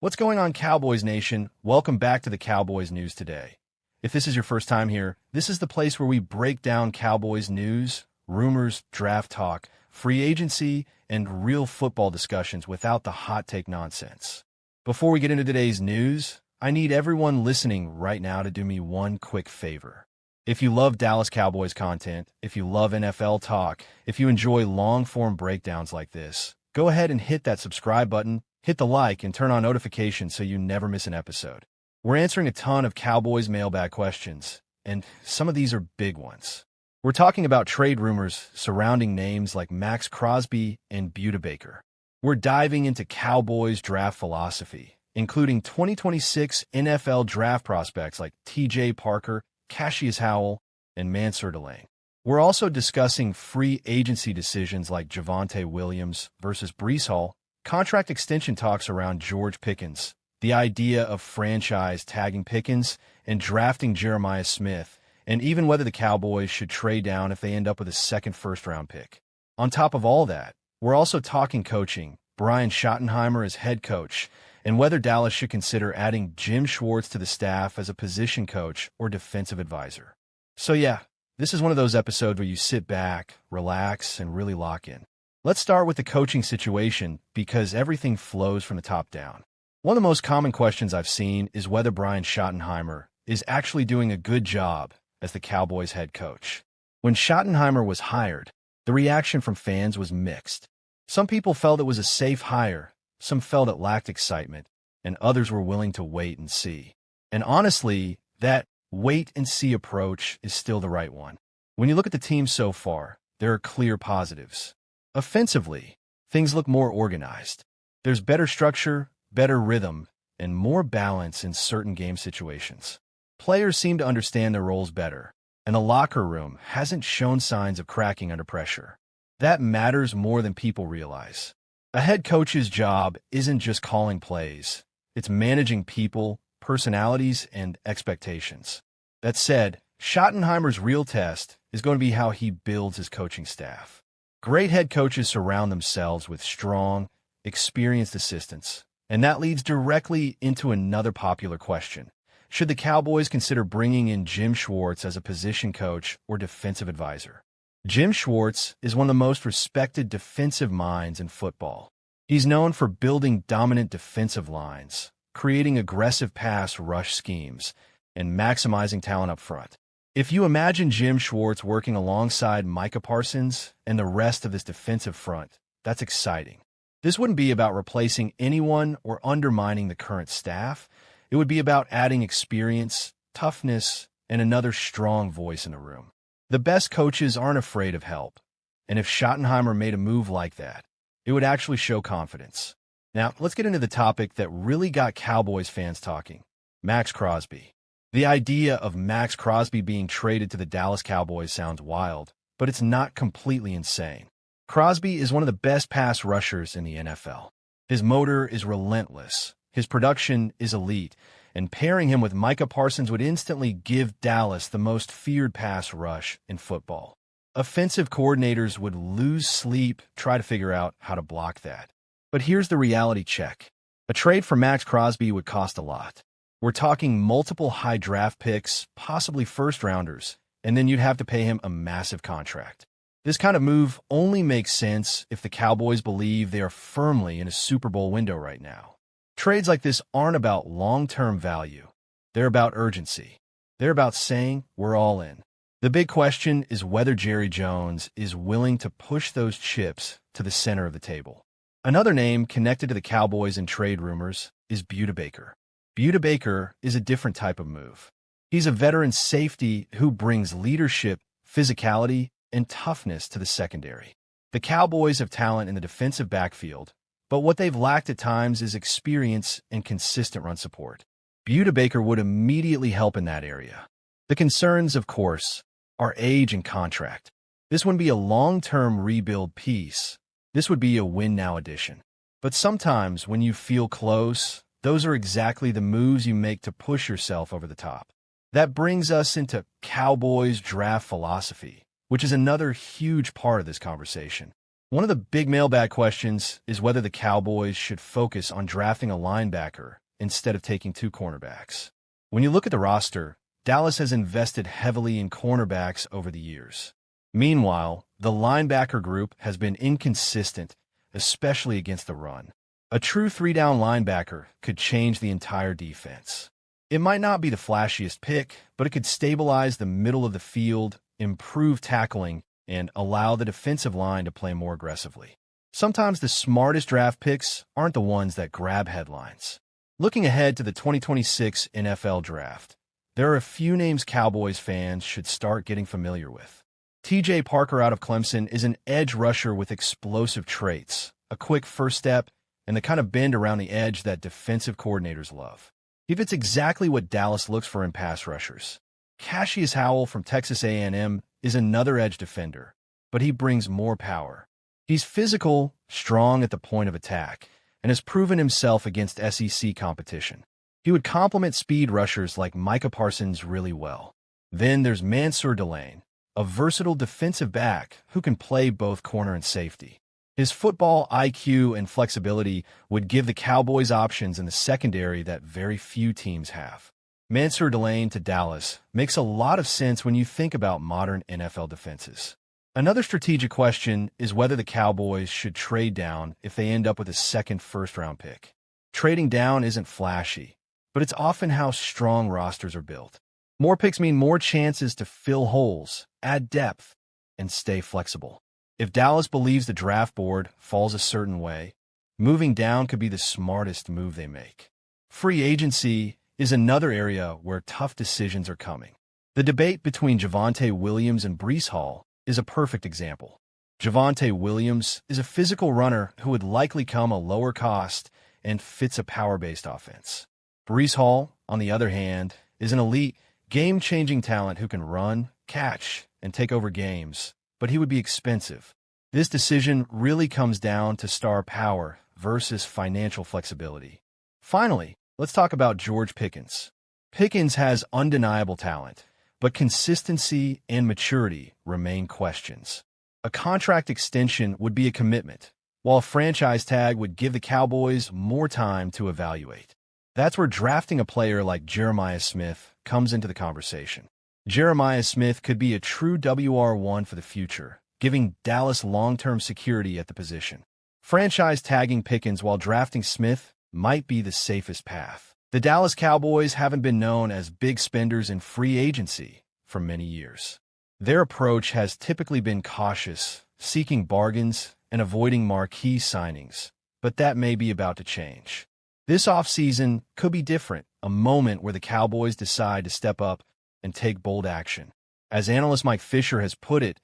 What's going on, Cowboys Nation? Welcome back to the Cowboys News Today. If this is your first time here, this is the place where we break down Cowboys news, rumors, draft talk, free agency, and real football discussions without the hot take nonsense. Before we get into today's news, I need everyone listening right now to do me one quick favor. If you love Dallas Cowboys content, if you love NFL talk, if you enjoy long-form breakdowns like this, go ahead and hit that subscribe button, hit the like, and turn on notifications so you never miss an episode. We're answering a ton of Cowboys mailbag questions, and some of these are big ones. We're talking about trade rumors surrounding names like Max Crosby and Buda Baker. We're diving into Cowboys draft philosophy, including 2026 NFL draft prospects like TJ Parker, Cassius Howell, and Mansour Delane. We're also discussing free agency decisions like Javonte Williams versus Breece Hall, contract extension talks around George Pickens, the idea of franchise tagging Pickens and drafting Jeremiah Smith, and even whether the Cowboys should trade down if they end up with a second first-round pick. On top of all that, we're also talking coaching, Brian Schottenheimer as head coach, and whether Dallas should consider adding Jim Schwartz to the staff as a position coach or defensive advisor. So yeah, this is one of those episodes where you sit back, relax, and really lock in. Let's start with the coaching situation because everything flows from the top down. One of the most common questions I've seen is whether Brian Schottenheimer is actually doing a good job as the Cowboys head coach. When Schottenheimer was hired, the reaction from fans was mixed. Some people felt it was a safe hire, some felt it lacked excitement, and others were willing to wait and see. And honestly, that wait-and-see approach is still the right one. When you look at the team so far, there are clear positives. Offensively, things look more organized. There's better structure, better rhythm, and more balance in certain game situations. Players seem to understand their roles better, and the locker room hasn't shown signs of cracking under pressure. That matters more than people realize. A head coach's job isn't just calling plays. It's managing people, personalities, and expectations. That said, Schottenheimer's real test is going to be how he builds his coaching staff. Great head coaches surround themselves with strong, experienced assistants, and that leads directly into another popular question. Should the Cowboys consider bringing in Jim Schwartz as a position coach or defensive advisor? Jim Schwartz is one of the most respected defensive minds in football. He's known for building dominant defensive lines, creating aggressive pass rush schemes, and maximizing talent up front. If you imagine Jim Schwartz working alongside Micah Parsons and the rest of this defensive front, that's exciting. This wouldn't be about replacing anyone or undermining the current staff. It would be about adding experience, toughness, and another strong voice in the room. The best coaches aren't afraid of help, and if Schottenheimer made a move like that, it would actually show confidence. Now, let's get into the topic that really got Cowboys fans talking, Max Crosby. The idea of Max Crosby being traded to the Dallas Cowboys sounds wild, but it's not completely insane. Crosby is one of the best pass rushers in the NFL. His motor is relentless, his production is elite, and pairing him with Micah Parsons would instantly give Dallas the most feared pass rush in football. Offensive coordinators would lose sleep trying to figure out how to block that. But here's the reality check. A trade for Max Crosby would cost a lot. We're talking multiple high draft picks, possibly first-rounders, and then you'd have to pay him a massive contract. This kind of move only makes sense if the Cowboys believe they are firmly in a Super Bowl window right now. Trades like this aren't about long-term value. They're about urgency. They're about saying, we're all in. The big question is whether Jerry Jones is willing to push those chips to the center of the table. Another name connected to the Cowboys in trade rumors is Buda Baker. Buda Baker is a different type of move. He's a veteran safety who brings leadership, physicality, and toughness to the secondary. The Cowboys have talent in the defensive backfield, but what they've lacked at times is experience and consistent run support. Buda Baker would immediately help in that area. The concerns, of course, are age and contract. This wouldn't be a long-term rebuild piece. This would be a win-now addition. But sometimes when you feel close, those are exactly the moves you make to push yourself over the top. That brings us into Cowboys draft philosophy, which is another huge part of this conversation. One of the big mailbag questions is whether the Cowboys should focus on drafting a linebacker instead of taking two cornerbacks. When you look at the roster, Dallas has invested heavily in cornerbacks over the years. Meanwhile, the linebacker group has been inconsistent, especially against the run. A true three-down linebacker could change the entire defense. It might not be the flashiest pick, but it could stabilize the middle of the field, improve tackling, and allow the defensive line to play more aggressively. Sometimes the smartest draft picks aren't the ones that grab headlines. Looking ahead to the 2026 NFL Draft, there are a few names Cowboys fans should start getting familiar with. T.J. Parker out of Clemson is an edge rusher with explosive traits, a quick first step, and the kind of bend around the edge that defensive coordinators love. He fits exactly what Dallas looks for in pass rushers. Cassius Howell from Texas A&M is another edge defender, but he brings more power. He's physical, strong at the point of attack, and has proven himself against SEC competition. He would complement speed rushers like Micah Parsons really well. Then there's Mansour Delane, a versatile defensive back who can play both corner and safety. His football IQ and flexibility would give the Cowboys options in the secondary that very few teams have. Mansour Delane to Dallas makes a lot of sense when you think about modern NFL defenses. Another strategic question is whether the Cowboys should trade down if they end up with a second first-round pick. Trading down isn't flashy, but it's often how strong rosters are built. More picks mean more chances to fill holes, add depth, and stay flexible. If Dallas believes the draft board falls a certain way, moving down could be the smartest move they make. Free agency is another area where tough decisions are coming. The debate between Javonte Williams and Breece Hall is a perfect example. Javonte Williams is a physical runner who would likely come a lower cost and fits a power-based offense. Breece Hall, on the other hand, is an elite, game-changing talent who can run, catch, and take over games, but he would be expensive. This decision really comes down to star power versus financial flexibility. Finally, let's talk about George Pickens. Pickens has undeniable talent, but consistency and maturity remain questions. A contract extension would be a commitment, while a franchise tag would give the Cowboys more time to evaluate. That's where drafting a player like Jeremiah Smith comes into the conversation. Jeremiah Smith could be a true WR1 for the future, giving Dallas long-term security at the position. Franchise tagging Pickens while drafting Smith might be the safest path. The Dallas Cowboys haven't been known as big spenders in free agency for many years. Their approach has typically been cautious, seeking bargains and avoiding marquee signings, but that may be about to change. This offseason could be different, a moment where the Cowboys decide to step up and take bold action. As analyst Mike Fisher has put it,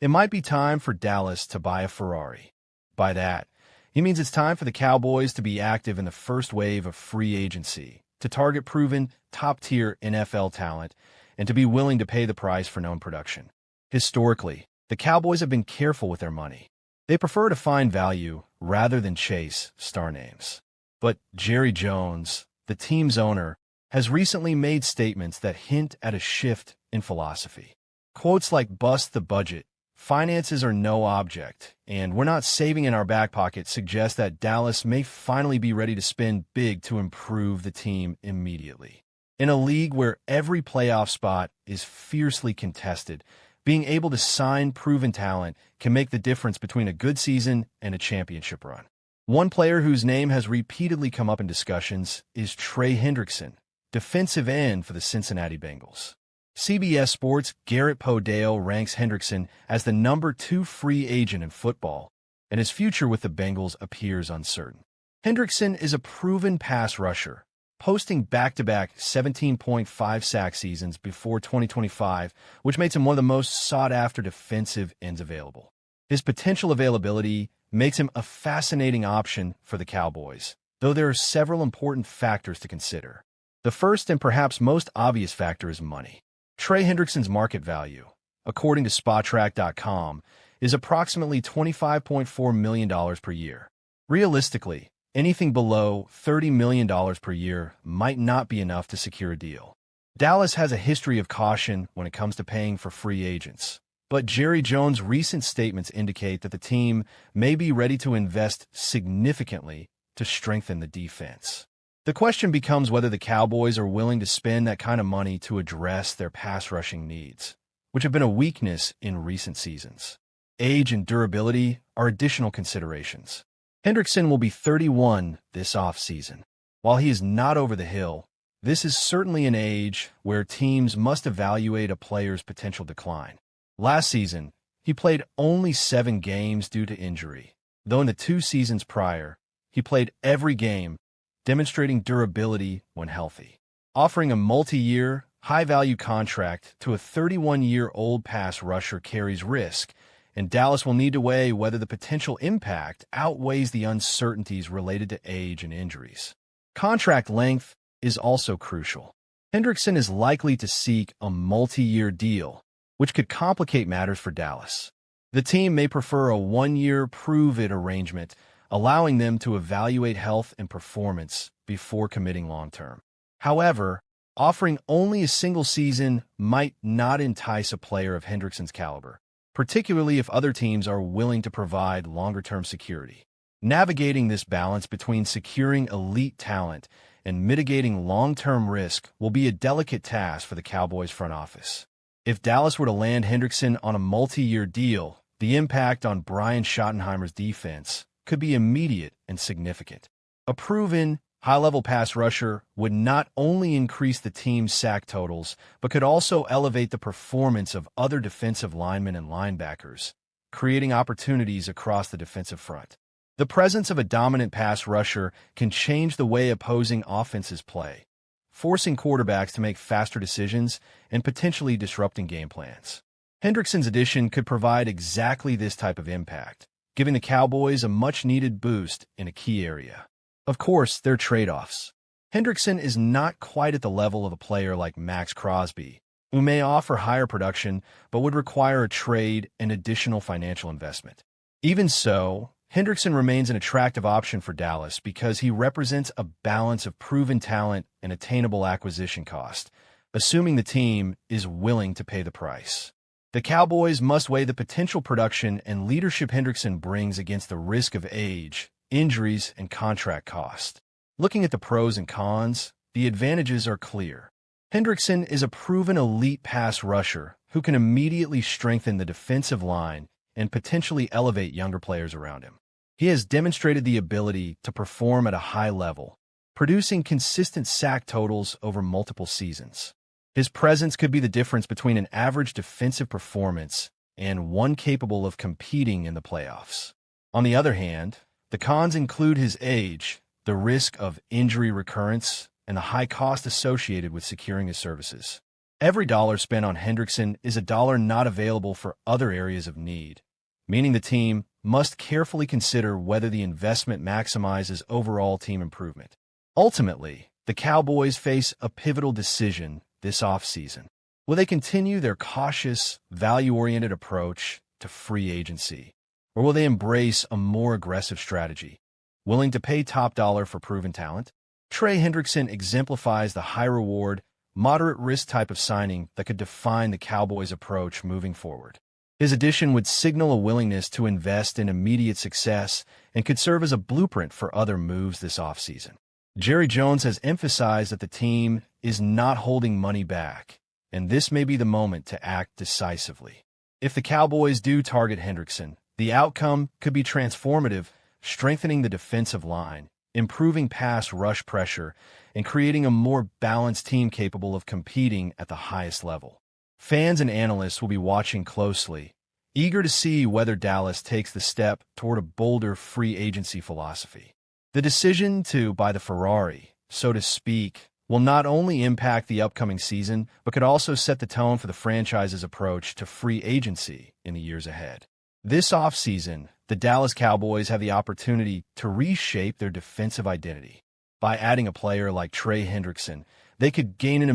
it might be time for Dallas to buy a Ferrari. By that, he means it's time for the Cowboys to be active in the first wave of free agency, to target proven, top-tier NFL talent, and to be willing to pay the price for known production. Historically, the Cowboys have been careful with their money. They prefer to find value rather than chase star names. But Jerry Jones, the team's owner, has recently made statements that hint at a shift in philosophy. Quotes like "bust the budget," "finances are no object," and "we're not saving in our back pocket" suggest that Dallas may finally be ready to spend big to improve the team immediately. In a league where every playoff spot is fiercely contested, being able to sign proven talent can make the difference between a good season and a championship run. One player whose name has repeatedly come up in discussions is Trey Hendrickson, defensive end for the Cincinnati Bengals. CBS Sports' Garrett Podale ranks Hendrickson as the number 2 free agent in football, and his future with the Bengals appears uncertain. Hendrickson is a proven pass rusher, posting back-to-back 17.5 sack seasons before 2025, which makes him one of the most sought-after defensive ends available. His potential availability makes him a fascinating option for the Cowboys, though there are several important factors to consider. The first and perhaps most obvious factor is money. Trey Hendrickson's market value, according to Spotrac.com, is approximately $25.4 million per year. Realistically, anything below $30 million per year might not be enough to secure a deal. Dallas has a history of caution when it comes to paying for free agents, but Jerry Jones' recent statements indicate that the team may be ready to invest significantly to strengthen the defense. The question becomes whether the Cowboys are willing to spend that kind of money to address their pass rushing needs, which have been a weakness in recent seasons. Age and durability are additional considerations. Hendrickson will be 31 this offseason. While he is not over the hill, this is certainly an age where teams must evaluate a player's potential decline. Last season, he played only 7 games due to injury, though in the 2 seasons prior, he played every game, demonstrating durability when healthy. Offering a multi-year, high-value contract to a 31-year-old pass rusher carries risk, and Dallas will need to weigh whether the potential impact outweighs the uncertainties related to age and injuries. Contract length is also crucial. Hendrickson is likely to seek a multi-year deal, which could complicate matters for Dallas. The team may prefer a 1-year prove-it arrangement, allowing them to evaluate health and performance before committing long-term. However, offering only a single season might not entice a player of Hendrickson's caliber, particularly if other teams are willing to provide longer-term security. Navigating this balance between securing elite talent and mitigating long-term risk will be a delicate task for the Cowboys front office. If Dallas were to land Hendrickson on a multi-year deal, the impact on Brian Schottenheimer's defense could be immediate and significant. A proven, high-level pass rusher would not only increase the team's sack totals, but could also elevate the performance of other defensive linemen and linebackers, creating opportunities across the defensive front. The presence of a dominant pass rusher can change the way opposing offenses play, forcing quarterbacks to make faster decisions and potentially disrupting game plans. Hendrickson's addition could provide exactly this type of impact, giving the Cowboys a much-needed boost in a key area. Of course, there are trade-offs. Hendrickson is not quite at the level of a player like Max Crosby, who may offer higher production but would require a trade and additional financial investment. Even so, Hendrickson remains an attractive option for Dallas because he represents a balance of proven talent and attainable acquisition cost, assuming the team is willing to pay the price. The Cowboys must weigh the potential production and leadership Hendrickson brings against the risk of age, injuries, and contract cost. Looking at the pros and cons, the advantages are clear. Hendrickson is a proven elite pass rusher who can immediately strengthen the defensive line and potentially elevate younger players around him. He has demonstrated the ability to perform at a high level, producing consistent sack totals over multiple seasons. His presence could be the difference between an average defensive performance and one capable of competing in the playoffs. On the other hand, the cons include his age, the risk of injury recurrence, and the high cost associated with securing his services. Every dollar spent on Hendrickson is a dollar not available for other areas of need, meaning the team must carefully consider whether the investment maximizes overall team improvement. Ultimately, the Cowboys face a pivotal decision this offseason. Will they continue their cautious, value-oriented approach to free agency, or will they embrace a more aggressive strategy, willing to pay top dollar for proven talent? Trey Hendrickson exemplifies the high-reward, moderate-risk type of signing that could define the Cowboys' approach moving forward. His addition would signal a willingness to invest in immediate success and could serve as a blueprint for other moves this offseason. Jerry Jones has emphasized that the team is not holding money back, and this may be the moment to act decisively. If the Cowboys do target Hendrickson, the outcome could be transformative, strengthening the defensive line, improving pass rush pressure, and creating a more balanced team capable of competing at the highest level. Fans and analysts will be watching closely, eager to see whether Dallas takes the step toward a bolder free agency philosophy. The decision to buy the Ferrari, so to speak, will not only impact the upcoming season, but could also set the tone for the franchise's approach to free agency in the years ahead. This offseason, the Dallas Cowboys have the opportunity to reshape their defensive identity. By adding a player like Trey Hendrickson, they could gain an